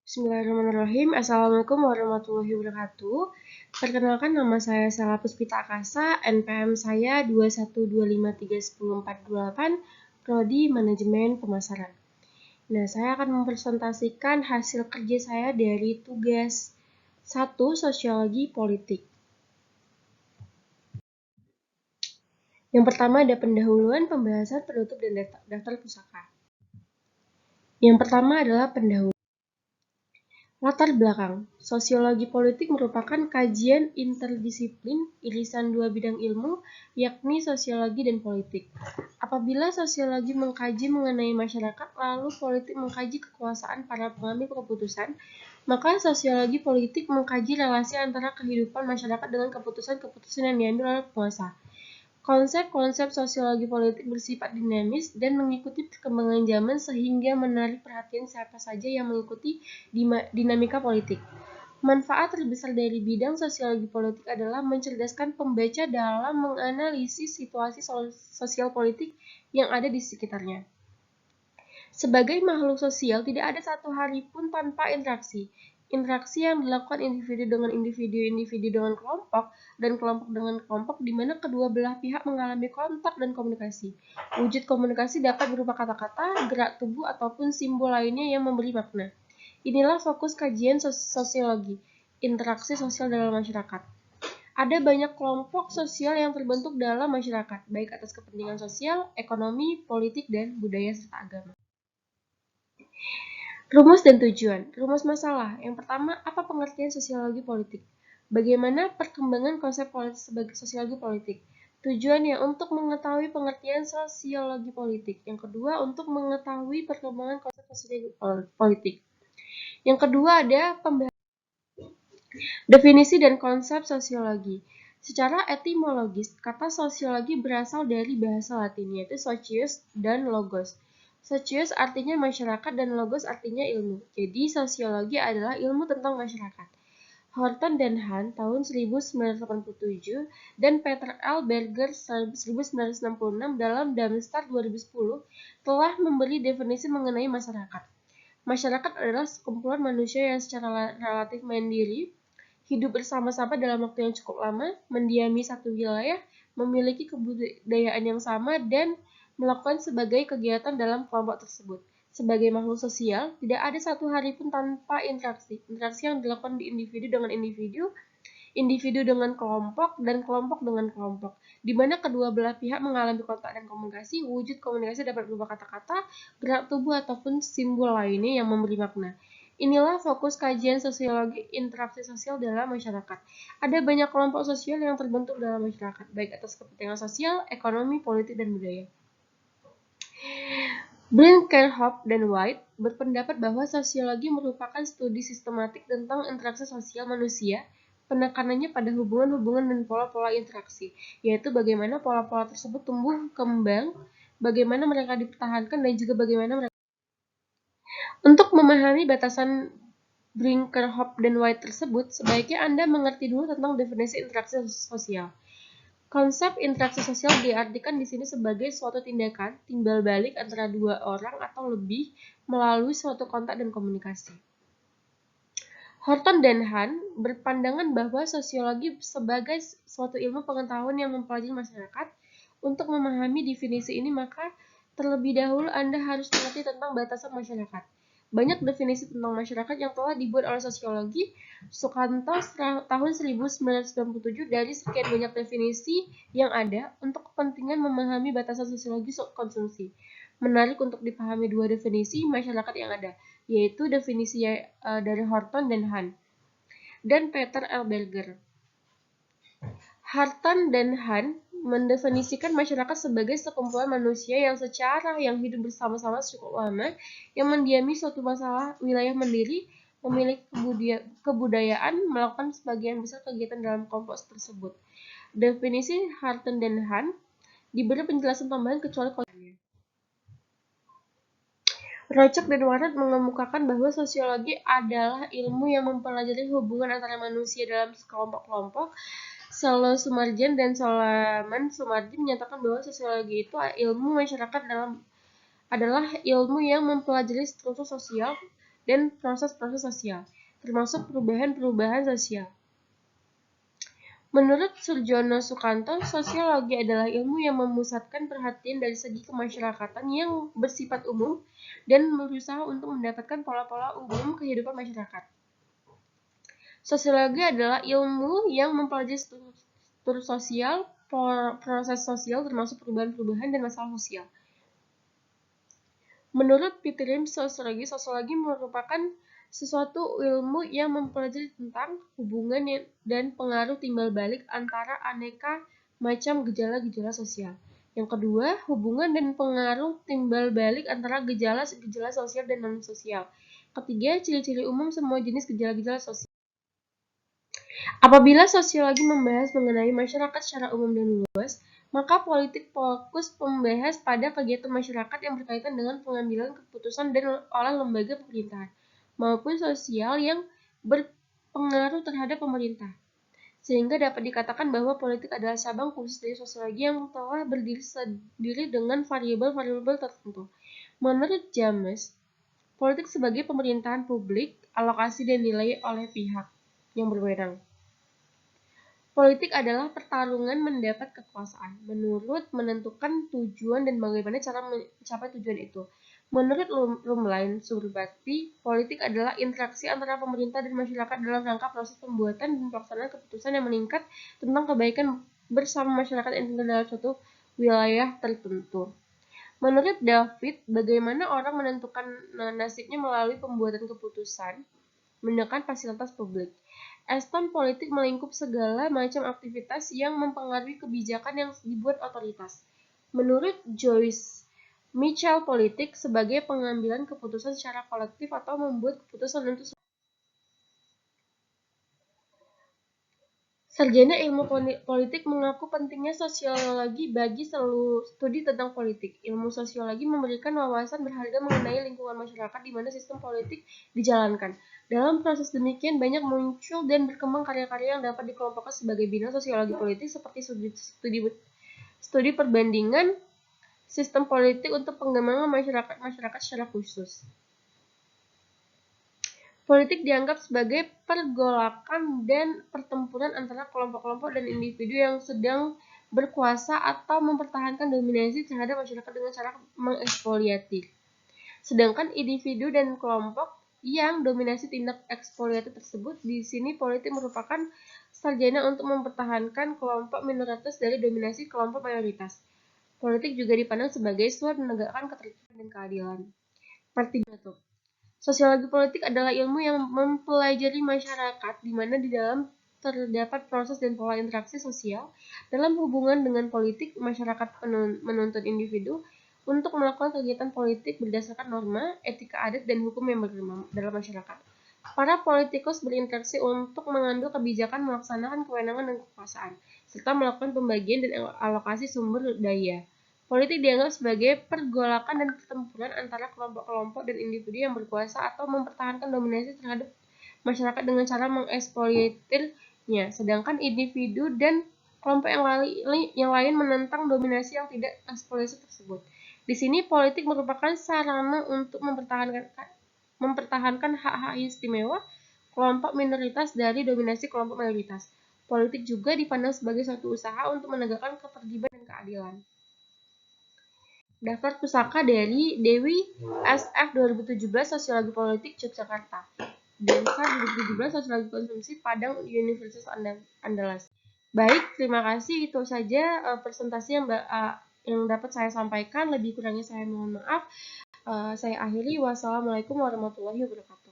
Bismillahirrahmanirrahim. Assalamualaikum warahmatullahi wabarakatuh. Perkenalkan, nama saya Sela Puspita Akasa, NPM saya 212531048, Prodi Manajemen Pemasaran. Nah, saya akan mempresentasikan hasil kerja saya dari tugas 1 Sosiologi Politik. Yang pertama ada pendahuluan, pembahasan, penutup, dan daftar pusaka. Yang pertama adalah pendahuluan. Latar belakang, sosiologi politik merupakan kajian interdisiplin irisan dua bidang ilmu, yakni sosiologi dan politik. Apabila sosiologi mengkaji mengenai masyarakat, lalu politik mengkaji kekuasaan para pengambil keputusan, maka sosiologi politik mengkaji relasi antara kehidupan masyarakat dengan keputusan-keputusan yang diambil oleh penguasa. Konsep-konsep sosiologi politik bersifat dinamis dan mengikuti perkembangan zaman sehingga menarik perhatian siapa saja yang mengikuti dinamika politik. Manfaat terbesar dari bidang sosiologi politik adalah mencerdaskan pembaca dalam menganalisis situasi sosial politik yang ada di sekitarnya. Sebagai makhluk sosial, tidak ada satu hari pun tanpa interaksi. Interaksi yang dilakukan individu dengan individu, individu dengan kelompok, dan kelompok dengan kelompok, di mana kedua belah pihak mengalami kontak dan komunikasi. Wujud komunikasi dapat berupa kata-kata, gerak tubuh, ataupun simbol lainnya yang memberi makna. Inilah fokus kajian sosiologi, interaksi sosial dalam masyarakat. Ada banyak kelompok sosial yang terbentuk dalam masyarakat, baik atas kepentingan sosial, ekonomi, politik, dan budaya serta agama. Rumus dan tujuan. Rumus masalah. Yang pertama, apa pengertian sosiologi politik? Bagaimana perkembangan konsep politik sebagai sosiologi politik? Tujuannya untuk mengetahui pengertian sosiologi politik. Yang kedua, untuk mengetahui perkembangan konsep sosiologi politik. Yang kedua ada definisi dan konsep sosiologi. Secara etimologis, kata sosiologi berasal dari bahasa Latin, yaitu socius dan logos. Socius artinya masyarakat dan logos artinya ilmu. Jadi sosiologi adalah ilmu tentang masyarakat. Horton dan Hahn tahun 1987 dan Peter L. Berger 1966 dalam Darmstadt 2010 telah memberi definisi mengenai masyarakat. Masyarakat adalah sekumpulan manusia yang secara relatif mandiri, hidup bersama-sama dalam waktu yang cukup lama, mendiami satu wilayah, memiliki kebudayaan yang sama, dan melakukan sebagai kegiatan dalam kelompok tersebut. Sebagai makhluk sosial, tidak ada satu hari pun tanpa interaksi. Interaksi yang dilakukan di individu dengan individu, individu dengan kelompok, dan kelompok dengan kelompok, di mana kedua belah pihak mengalami kontak dan komunikasi. Wujud komunikasi dapat berupa kata-kata, gerak tubuh, ataupun simbol lainnya yang memberi makna. Inilah fokus kajian sosiologi interaksi sosial dalam masyarakat. Ada banyak kelompok sosial yang terbentuk dalam masyarakat, baik atas kepentingan sosial, ekonomi, politik, dan budaya. Brinkerhoff dan White berpendapat bahwa sosiologi merupakan studi sistematik tentang interaksi sosial manusia, penekanannya pada hubungan-hubungan dan pola-pola interaksi, yaitu bagaimana pola-pola tersebut tumbuh kembang, bagaimana mereka dipertahankan, dan juga bagaimana mereka. Untuk memahami batasan Brinkerhoff dan White tersebut, sebaiknya Anda mengerti dulu tentang definisi interaksi sosial. Konsep interaksi sosial diartikan di sini sebagai suatu tindakan timbal balik antara dua orang atau lebih melalui suatu kontak dan komunikasi. Horton dan Hahn berpandangan bahwa sosiologi sebagai suatu ilmu pengetahuan yang mempelajari masyarakat. Untuk memahami definisi ini, maka terlebih dahulu Anda harus mengerti tentang batasan masyarakat. Banyak definisi tentang masyarakat yang telah dibuat oleh sosiologi Sukanto tahun 1997 dari sekian banyak definisi yang ada untuk kepentingan memahami batasan sosiologi konsumsi. Menarik untuk dipahami dua definisi masyarakat yang ada, yaitu definisi dari Horton dan Hahn dan Peter L. Berger. Horton dan Hahn mendefinisikan masyarakat sebagai sekumpulan manusia yang hidup bersama-sama cukup lama, yang mendiami suatu wilayah mandiri, memiliki kebudayaan, melakukan sebagian besar kegiatan dalam kelompok tersebut. Definisi Horton dan Hahn diberi penjelasan tambahan kecuali kontennya. Rocek dan Warren mengemukakan bahwa sosiologi adalah ilmu yang mempelajari hubungan antara manusia dalam kelompok-kelompok. Salo Sumarjan dan Solomon Sumardi menyatakan bahwa sosiologi itu ilmu masyarakat adalah ilmu yang mempelajari struktur sosial, dan proses-proses sosial, termasuk perubahan-perubahan sosial. Menurut Surjono Sukanto, sosiologi adalah ilmu yang memusatkan perhatian dari segi kemasyarakatan yang bersifat umum dan berusaha untuk mendapatkan pola-pola umum kehidupan masyarakat. Sosiologi adalah ilmu yang mempelajari struktur sosial, proses sosial termasuk perubahan-perubahan dan masalah sosial. Menurut Peter Lim, sosiologi merupakan sesuatu ilmu yang mempelajari tentang hubungan dan pengaruh timbal balik antara aneka macam gejala-gejala sosial. Yang kedua, hubungan dan pengaruh timbal balik antara gejala-gejala sosial dan non-sosial. Ketiga, ciri-ciri umum semua jenis gejala-gejala sosial. Apabila sosiologi membahas mengenai masyarakat secara umum dan luas, maka politik fokus membahas pada kegiatan masyarakat yang berkaitan dengan pengambilan keputusan oleh lembaga pemerintahan, maupun sosial yang berpengaruh terhadap pemerintah. Sehingga dapat dikatakan bahwa politik adalah cabang khusus dari sosiologi yang telah berdiri sendiri dengan variabel-variabel tertentu. Menurut James, politik sebagai pemerintahan publik, alokasi dan nilai oleh pihak yang berwenang. Politik adalah pertarungan mendapat kekuasaan, menentukan tujuan dan bagaimana cara mencapai tujuan itu. Menurut Rumlain Surbakti, politik adalah interaksi antara pemerintah dan masyarakat dalam rangka proses pembuatan dan pelaksanaan keputusan yang meningkat tentang kebaikan bersama masyarakat yang tinggal dalam suatu wilayah tertentu. Menurut David, bagaimana orang menentukan nasibnya melalui pembuatan keputusan menekan fasilitas publik. Aston politik melingkup segala macam aktivitas yang mempengaruhi kebijakan yang dibuat otoritas. Menurut Joyce Mitchell, politik sebagai pengambilan keputusan secara kolektif atau membuat keputusan untuk Sarjana Ilmu Politik mengaku pentingnya sosiologi bagi seluruh studi tentang politik. Ilmu sosiologi memberikan wawasan berharga mengenai lingkungan masyarakat di mana sistem politik dijalankan. Dalam proses demikian, banyak muncul dan berkembang karya-karya yang dapat dikelompokkan sebagai bidang sosiologi politik seperti studi perbandingan sistem politik untuk pengembangan masyarakat secara khusus. Politik dianggap sebagai pergolakan dan pertempuran antara kelompok-kelompok dan individu yang sedang berkuasa atau mempertahankan dominasi terhadap masyarakat dengan cara mengeksploitasi. Sedangkan individu dan kelompok yang dominasi tindak ekspoliatif tersebut, di sini politik merupakan sarjana untuk mempertahankan kelompok minoritas dari dominasi kelompok mayoritas. Politik juga dipandang sebagai suatu menegakkan ketertiban dan keadilan. Part 3. Sosiologi politik adalah ilmu yang mempelajari masyarakat di mana di dalam terdapat proses dan pola interaksi sosial dalam hubungan dengan politik. Masyarakat menuntut individu untuk melakukan kegiatan politik berdasarkan norma, etika adat, dan hukum yang berkembang dalam masyarakat. Para politikus berinteraksi untuk mengambil kebijakan, melaksanakan kewenangan dan kekuasaan, serta melakukan pembagian dan alokasi sumber daya. Politik dianggap sebagai pergolakan dan pertempuran antara kelompok-kelompok dan individu yang berkuasa atau mempertahankan dominasi terhadap masyarakat dengan cara mengeksploitirnya, sedangkan individu dan kelompok yang lain menentang dominasi yang tidak eksploitasi tersebut. Di sini politik merupakan sarana untuk mempertahankan hak-hak istimewa kelompok minoritas dari dominasi kelompok mayoritas. Politik juga dipandang sebagai suatu usaha untuk menegakkan ketertiban dan keadilan. Daftar pusaka dari Dewi SF 2017 Sosiologi Politik Yogyakarta. Densar 2017 Sosiologi Konsumsi Padang Universitas Andalas. Baik, terima kasih. Itu saja presentasi yang dapat saya sampaikan. Lebih kurangnya saya mohon maaf. Saya akhiri. Wassalamualaikum warahmatullahi wabarakatuh.